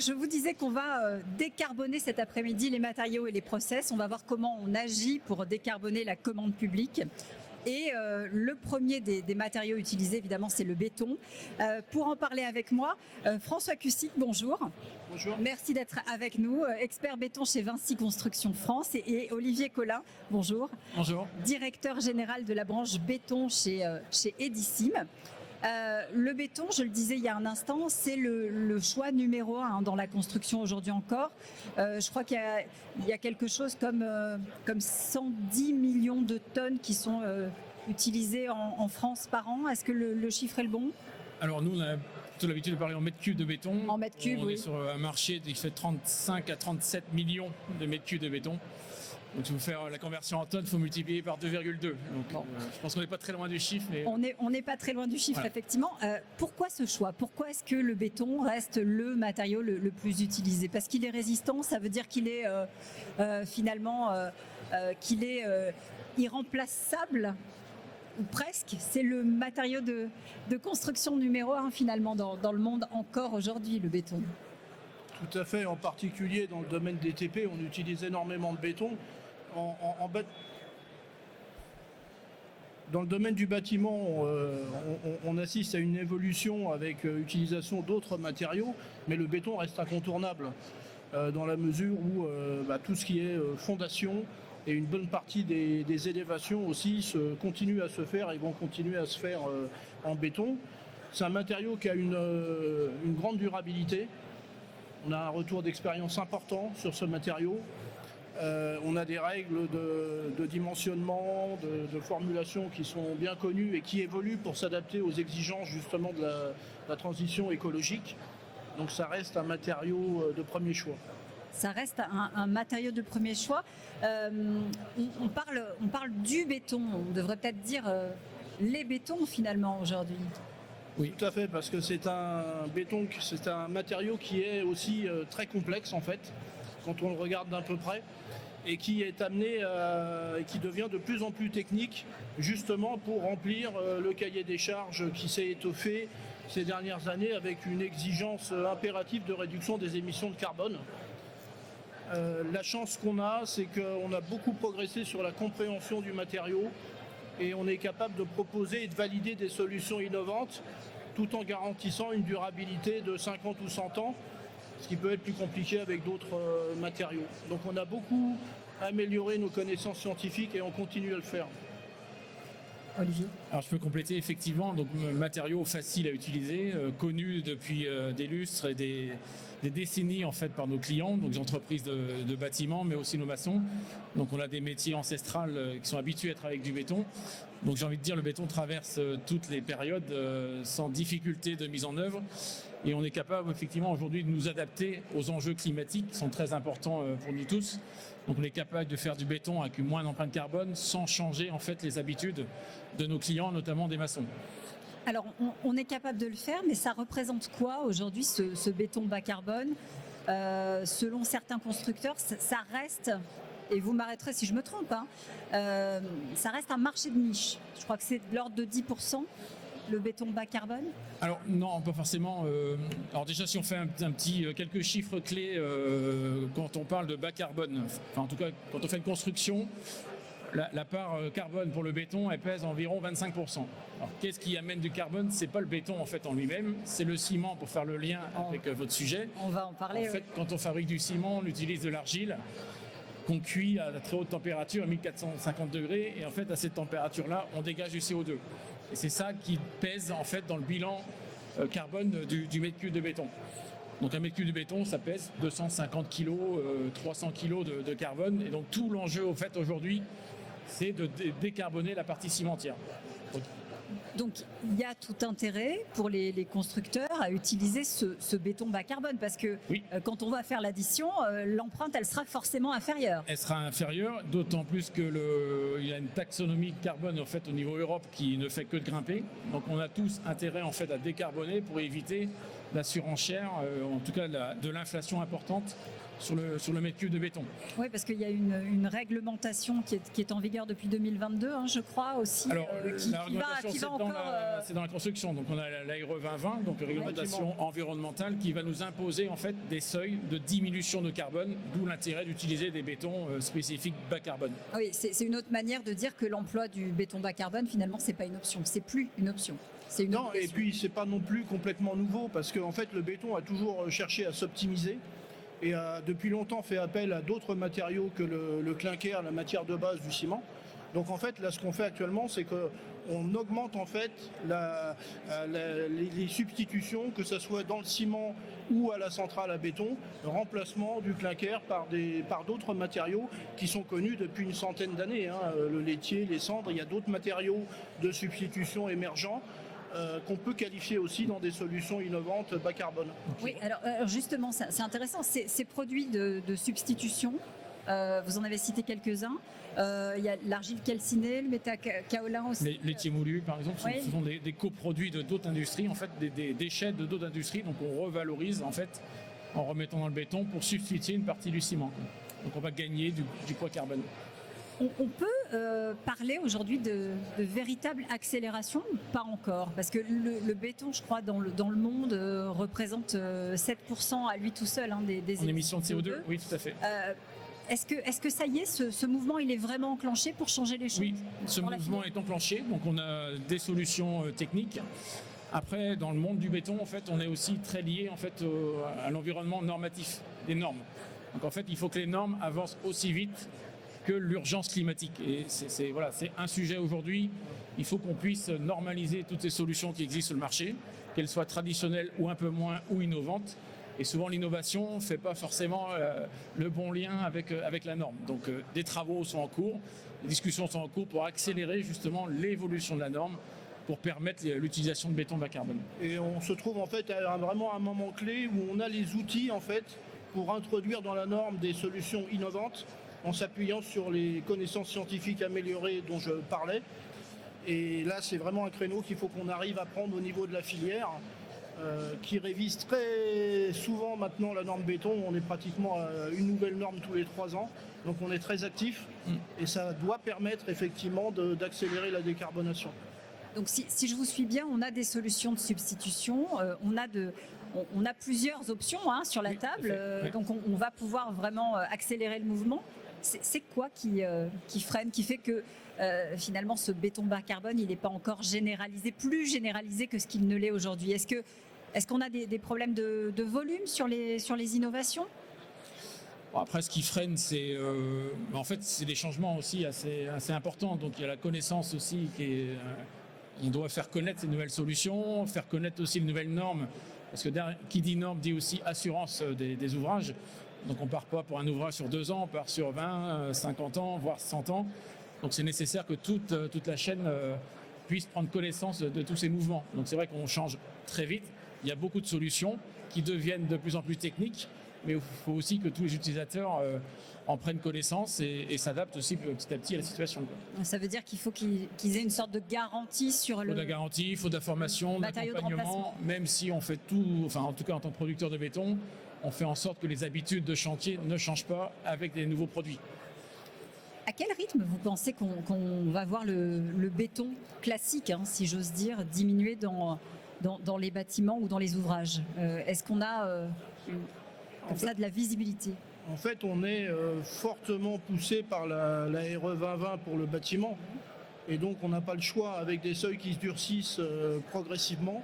je vous disais qu'on va décarboner cet après-midi les matériaux et les process. On va voir comment on agit pour décarboner la commande publique. Et le premier des matériaux utilisés, évidemment, c'est le béton. Pour en parler avec moi, François Cussic, bonjour. Bonjour. Merci d'être avec nous, expert béton chez Vinci Construction France. Et Olivier Collin, bonjour. Bonjour. Directeur général de la branche béton chez Edissim. Le béton, je le disais il y a un instant, c'est le choix numéro 1 dans la construction aujourd'hui encore. Je crois qu'il y a quelque chose comme 110 millions de tonnes qui sont utilisées en France par an. Est-ce que le chiffre est le bon ? Alors nous, on a plutôt l'habitude de parler en mètres cubes de béton. En mètres cubes, on oui. est sur un marché qui fait 35 à 37 millions de mètres cubes de béton. Donc, si vous faire la conversion en tonnes, il faut multiplier par 2,2. Donc, bon. Je pense qu'on n'est pas très loin du chiffre. Mais... On n'est pas très loin du chiffre, voilà. Effectivement. Pourquoi ce choix ? Pourquoi est-ce que le béton reste le matériau le plus utilisé ? Parce qu'il est résistant, ça veut dire qu'il est qu'il est irremplaçable ou presque. C'est le matériau de construction numéro 1 finalement dans le monde encore aujourd'hui, le béton. Tout à fait, en particulier dans le domaine des TP, on utilise énormément de béton. Dans le domaine du bâtiment, on assiste à une évolution avec l'utilisation d'autres matériaux, mais le béton reste incontournable dans la mesure où tout ce qui est fondation et une bonne partie des élévations aussi continuent à se faire et vont continuer à se faire en béton. C'est un matériau qui a une grande durabilité. On a un retour d'expérience important sur ce matériau. On a des règles de dimensionnement, de formulation qui sont bien connues et qui évoluent pour s'adapter aux exigences justement de la transition écologique. Donc ça reste un matériau de premier choix. Ça reste un matériau de premier choix. On parle du béton, on devrait peut-être dire les bétons finalement aujourd'hui. Oui, tout à fait, parce que c'est un béton, c'est un matériau qui est aussi très complexe en fait, quand on le regarde d'un peu près, et qui est amené, qui devient de plus en plus technique, justement pour remplir le cahier des charges qui s'est étoffé ces dernières années avec une exigence impérative de réduction des émissions de carbone. La chance qu'on a, c'est qu'on a beaucoup progressé sur la compréhension du matériau et on est capable de proposer et de valider des solutions innovantes tout en garantissant une durabilité de 50 ou 100 ans, ce qui peut être plus compliqué avec d'autres matériaux. Donc on a beaucoup amélioré nos connaissances scientifiques et on continue à le faire. Olivier ? Alors je peux compléter effectivement, donc matériaux faciles à utiliser, connus depuis des lustres et des décennies en fait par nos clients, donc des entreprises de bâtiments, mais aussi nos maçons. Donc on a des métiers ancestrales qui sont habitués à travailler avec du béton. Donc j'ai envie de dire le béton traverse toutes les périodes sans difficulté de mise en œuvre. Et on est capable effectivement aujourd'hui de nous adapter aux enjeux climatiques qui sont très importants pour nous tous. Donc on est capable de faire du béton avec une moindre empreinte carbone sans changer en fait les habitudes de nos clients, notamment des maçons. Alors on est capable de le faire, mais ça représente quoi aujourd'hui ce béton bas carbone ? Selon certains constructeurs, ça reste, et vous m'arrêterez si je me trompe, ça reste un marché de niche. Je crois que c'est de l'ordre de 10%. Le béton bas carbone ? Alors non, pas forcément. Alors déjà, si on fait quelques chiffres clés quand on parle de bas carbone, enfin en tout cas quand on fait une construction, la part carbone pour le béton, elle pèse environ 25%. Alors qu'est-ce qui amène du carbone ? C'est pas le béton en fait en lui-même, c'est le ciment pour faire le lien avec votre sujet. On va en parler. En fait, quand on fabrique du ciment, on utilise de l'argile qu'on cuit à très haute température, à 1450 degrés, et en fait à cette température-là, on dégage du CO2. Et c'est ça qui pèse en fait dans le bilan carbone du mètre cube de béton. Donc un mètre cube de béton, ça pèse 250 kg, 300 kg de carbone. Et donc tout l'enjeu au fait aujourd'hui, c'est de décarboner la partie cimentière. Donc il y a tout intérêt pour les constructeurs à utiliser ce béton bas carbone parce que oui. Quand on va faire l'addition, l'empreinte elle sera forcément inférieure. Elle sera inférieure, d'autant plus que il y a une taxonomie carbone en fait au niveau Europe qui ne fait que de grimper. Donc on a tous intérêt en fait à décarboner pour éviter la surenchère, en tout cas de l'inflation importante sur le mètre cube de béton. Oui, parce qu'il y a une réglementation qui est en vigueur depuis 2022, hein, je crois aussi. Alors, la réglementation, qui va encore. c'est dans la construction. Donc, on a l'ARE 2020, donc réglementation environnementale, qui va nous imposer en fait des seuils de diminution de carbone, d'où l'intérêt d'utiliser des bétons spécifiques bas carbone. Oui, c'est une autre manière de dire que l'emploi du béton bas carbone, finalement, c'est pas une option. C'est plus une option. C'est une Non, obligation. et puis c'est pas non plus complètement nouveau parce qu'en fait le béton a toujours cherché à s'optimiser et a depuis longtemps fait appel à d'autres matériaux que le clinker, la matière de base du ciment. Donc en fait là ce qu'on fait actuellement c'est qu'on augmente en fait les substitutions, que ce soit dans le ciment ou à la centrale à béton, le remplacement du clinker par d'autres matériaux qui sont connus depuis une centaine d'années, hein. Le laitier, les cendres, il y a d'autres matériaux de substitution émergents qu'on peut qualifier aussi dans des solutions innovantes bas carbone. Oui, alors justement, c'est intéressant. Ces produits de substitution, vous en avez cité quelques-uns. Il y a l'argile calcinée, le métakaolin aussi. Les laitiers moulus, par exemple, Oui. ce sont des coproduits de d'autres industries, en fait, des déchets de d'autres industries. Donc, on revalorise, en fait, en remettant dans le béton pour substituer une partie du ciment, quoi. Donc, on va gagner du poids carbone. On peut parler aujourd'hui de véritable accélération, pas encore, parce que le béton, je crois, dans le monde, représente 7% à lui tout seul, hein, des En émissions de CO2, oui, tout à fait. Est-ce que ça y est, ce mouvement, il est vraiment enclenché pour changer les choses? Oui, ce pour la mouvement est enclenché, donc on a des solutions techniques. Après, dans le monde du béton, en fait, on est aussi très lié en fait à l'environnement normatif, des normes. Donc en fait, il faut que les normes avancent aussi vite que l'urgence climatique. Et c'est un sujet aujourd'hui. Il faut qu'on puisse normaliser toutes ces solutions qui existent sur le marché, qu'elles soient traditionnelles ou un peu moins ou innovantes. Et souvent, l'innovation ne fait pas forcément le bon lien avec la norme. Donc, des travaux sont en cours, des discussions sont en cours pour accélérer justement l'évolution de la norme pour permettre l'utilisation de béton bas carbone. Et on se trouve en fait à vraiment un moment clé où on a les outils en fait pour introduire dans la norme des solutions innovantes en s'appuyant sur les connaissances scientifiques améliorées dont je parlais. Et là, c'est vraiment un créneau qu'il faut qu'on arrive à prendre au niveau de la filière, qui révise très souvent maintenant la norme béton. On est pratiquement à une nouvelle norme tous les 3 ans. Donc on est très actif et ça doit permettre effectivement d'accélérer la décarbonation. Donc si je vous suis bien, on a des solutions de substitution, on a plusieurs options, hein, sur la Oui, table, tout à fait, oui. donc on va pouvoir vraiment accélérer le mouvement. C'est quoi qui freine, qui fait que finalement ce béton bas carbone, il n'est pas encore plus généralisé que ce qu'il ne l'est aujourd'hui? Est-ce qu'on a des problèmes de volume sur les innovations? Bon, après, ce qui freine, c'est en fait, c'est des changements aussi assez importants. Donc, il y a la connaissance aussi on doit faire connaître ces nouvelles solutions, faire connaître aussi les nouvelles normes. Parce que qui dit norme dit aussi assurance des ouvrages. Donc on ne part pas pour un ouvrage sur 2 ans, on part sur 20, 50 ans, voire 100 ans. Donc c'est nécessaire que toute la chaîne puisse prendre connaissance de tous ces mouvements. Donc c'est vrai qu'on change très vite. Il y a beaucoup de solutions qui deviennent de plus en plus techniques, mais il faut aussi que tous les utilisateurs en prennent connaissance et s'adaptent aussi petit à petit à la situation, quoi. Ça veut dire qu'il faut qu'ils aient une sorte de garantie sur Il faut de la garantie, il faut de la formation, de matériau de l'accompagnement, remplacement. même si on fait tout, enfin en tout cas en tant que producteur de béton, on fait en sorte que les habitudes de chantier ne changent pas avec des nouveaux produits. À quel rythme vous pensez qu'on va voir le béton classique, hein, si j'ose dire, diminuer dans les bâtiments ou dans les ouvrages? Est-ce qu'on a comme ça de la visibilité? En fait, on est fortement poussé par la RE 2020 pour le bâtiment. Et donc, on n'a pas le choix avec des seuils qui se durcissent progressivement.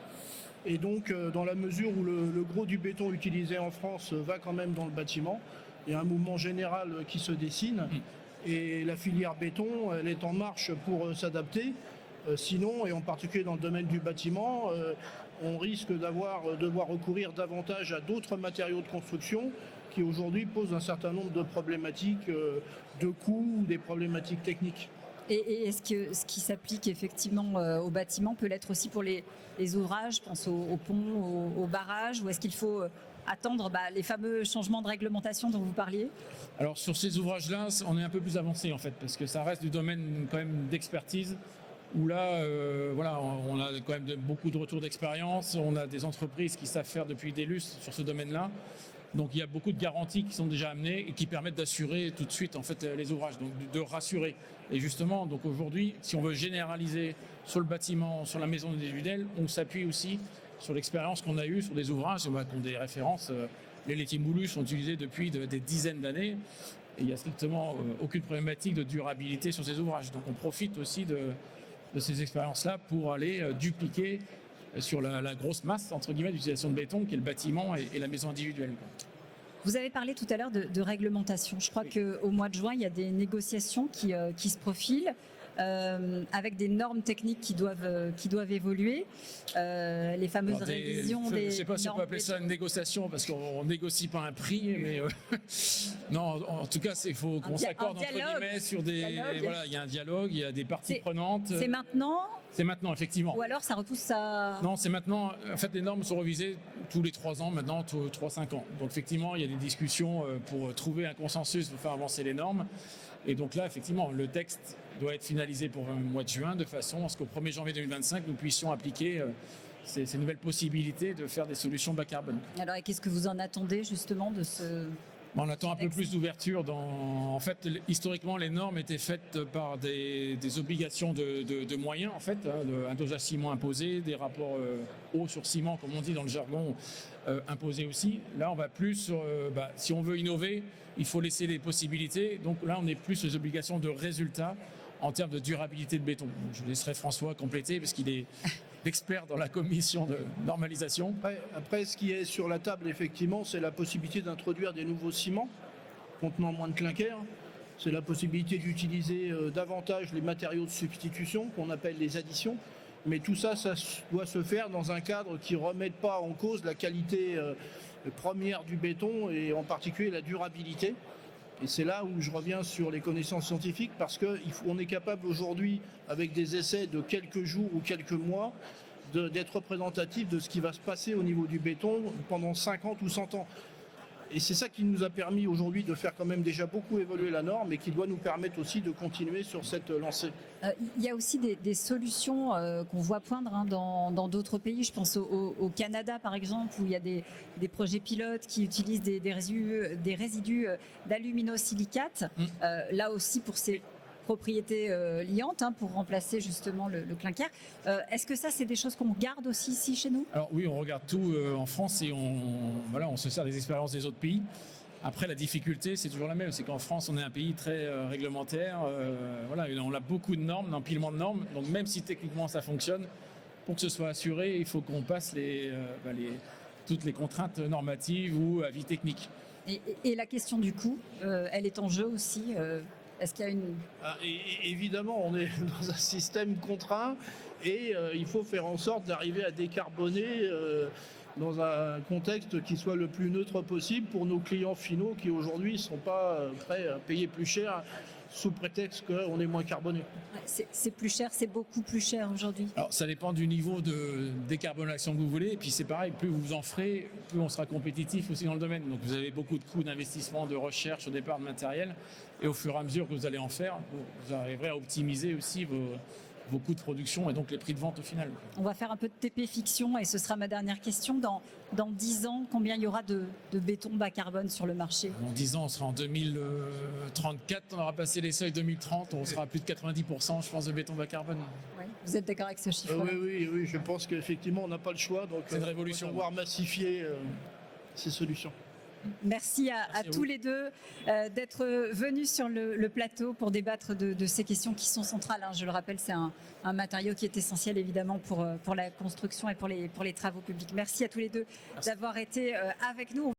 Et donc, dans la mesure où le gros du béton utilisé en France va quand même dans le bâtiment, il y a un mouvement général qui se dessine. Et la filière béton, elle est en marche pour s'adapter. Sinon, et en particulier dans le domaine du bâtiment, on risque de devoir recourir davantage à d'autres matériaux de construction qui aujourd'hui posent un certain nombre de problématiques de coûts ou des problématiques techniques. Et est-ce que ce qui s'applique effectivement au bâtiment peut l'être aussi pour les ouvrages, je pense aux ponts, aux barrages, ou est-ce qu'il faut attendre les fameux changements de réglementation dont vous parliez? Alors sur ces ouvrages-là, on est un peu plus avancé en fait, parce que ça reste du domaine quand même d'expertise, où là, on a quand même beaucoup de retours d'expérience, on a des entreprises qui savent faire depuis des lustres sur ce domaine-là. Donc il y a beaucoup de garanties qui sont déjà amenées et qui permettent d'assurer tout de suite en fait les ouvrages, donc de rassurer. Et justement, donc aujourd'hui, si on veut généraliser sur le bâtiment, sur la maison individuelle, on s'appuie aussi sur l'expérience qu'on a eue sur des ouvrages qui ont des références. Les laitiers moulus sont utilisés depuis des dizaines d'années et il n'y a strictement aucune problématique de durabilité sur ces ouvrages. Donc on profite aussi de ces expériences-là pour aller dupliquer sur la grosse masse entre guillemets d'utilisation de béton qui est le bâtiment et la maison individuelle. Vous avez parlé tout à l'heure de réglementation. Je crois qu'au mois de juin, il y a des négociations qui se profilent. Avec des normes techniques qui doivent évoluer, les fameuses révisions des normes. Je ne sais pas si on peut appeler ça une négociation parce qu'on négocie pas un prix, mais non, en tout cas, il faut qu'on s'accorde entre guillemets sur des. Voilà, il y a un dialogue, il y a des parties prenantes. C'est maintenant. C'est maintenant, effectivement. Ou alors ça repousse à. Non, c'est maintenant. En fait, les normes sont révisées tous les 3 ans, maintenant, 3-5 ans. Donc, effectivement, il y a des discussions pour trouver un consensus pour faire avancer les normes. Et donc là, effectivement, le texte doit être finalisé pour le mois de juin, de façon à ce qu'au 1er janvier 2025, nous puissions appliquer ces nouvelles possibilités de faire des solutions bas carbone. Alors, et qu'est-ce que vous en attendez justement de ce... On attend un peu plus d'ouverture. En fait, historiquement, les normes étaient faites par des obligations de moyens, en fait, un dosage ciment imposé, des rapports eau sur ciment, comme on dit dans le jargon, imposés aussi. Là, on va plus sur, si on veut innover, il faut laisser des possibilités. Donc là, on est plus sur les obligations de résultats en termes de durabilité de béton. Je laisserai François compléter, parce qu'il est l'expert dans la commission de normalisation. Après, ce qui est sur la table, effectivement, c'est la possibilité d'introduire des nouveaux ciments contenant moins de clinker. C'est la possibilité d'utiliser davantage les matériaux de substitution, qu'on appelle les additions. Mais tout ça, ça doit se faire dans un cadre qui ne remette pas en cause la qualité première du béton et en particulier la durabilité. Et c'est là où je reviens sur les connaissances scientifiques, parce qu'on est capable aujourd'hui, avec des essais de quelques jours ou quelques mois, d'être représentatif de ce qui va se passer au niveau du béton pendant 50 ou 100 ans. Et c'est ça qui nous a permis aujourd'hui de faire quand même déjà beaucoup évoluer la norme et qui doit nous permettre aussi de continuer sur cette lancée. Il y a aussi des solutions qu'on voit poindre dans d'autres pays. Je pense au Canada, par exemple, où il y a des projets pilotes qui utilisent des résidus d'aluminosilicate. Là aussi, pour ces propriétés liantes, pour remplacer justement le clinker. Est-ce que ça, c'est des choses qu'on garde aussi ici chez nous? Alors oui, on regarde tout en France et on se sert des expériences des autres pays. Après, la difficulté, c'est toujours la même. C'est qu'en France, on est un pays très réglementaire. On a beaucoup de normes, d'empilement de normes. Donc même si techniquement ça fonctionne, pour que ce soit assuré, il faut qu'on passe toutes les contraintes normatives ou avis techniques. Et la question du coût, elle est en jeu aussi. Est-ce qu'il y a une... Évidemment, on est dans un système contraint et il faut faire en sorte d'arriver à décarboner dans un contexte qui soit le plus neutre possible pour nos clients finaux qui aujourd'hui ne sont pas prêts à payer plus cher sous prétexte qu'on est moins carboné. C'est plus cher, c'est beaucoup plus cher aujourd'hui. Alors ça dépend du niveau de décarbonation que vous voulez, et puis c'est pareil, plus vous en ferez, plus on sera compétitif aussi dans le domaine. Donc vous avez beaucoup de coûts d'investissement, de recherche au départ de matériel, et au fur et à mesure que vous allez en faire, vous arriverez à optimiser aussi vos coûts de production et donc les prix de vente au final. On va faire un peu de TP fiction et ce sera ma dernière question. Dans 10 ans, combien il y aura de béton bas carbone sur le marché? Dans 10 ans, on sera en 2034, on aura passé les seuils 2030, on sera à plus de 90%, je pense, de béton bas carbone. Oui. Vous êtes d'accord avec ce chiffre? Oui, je pense qu'effectivement, on n'a pas le choix. Donc, c'est une révolution. On va devoir massifier ces solutions. Merci à tous les deux d'être venus sur le plateau pour débattre de ces questions qui sont centrales. Je le rappelle, c'est un matériau qui est essentiel évidemment pour la construction et pour les travaux publics. Merci à tous les deux d'avoir été avec nous.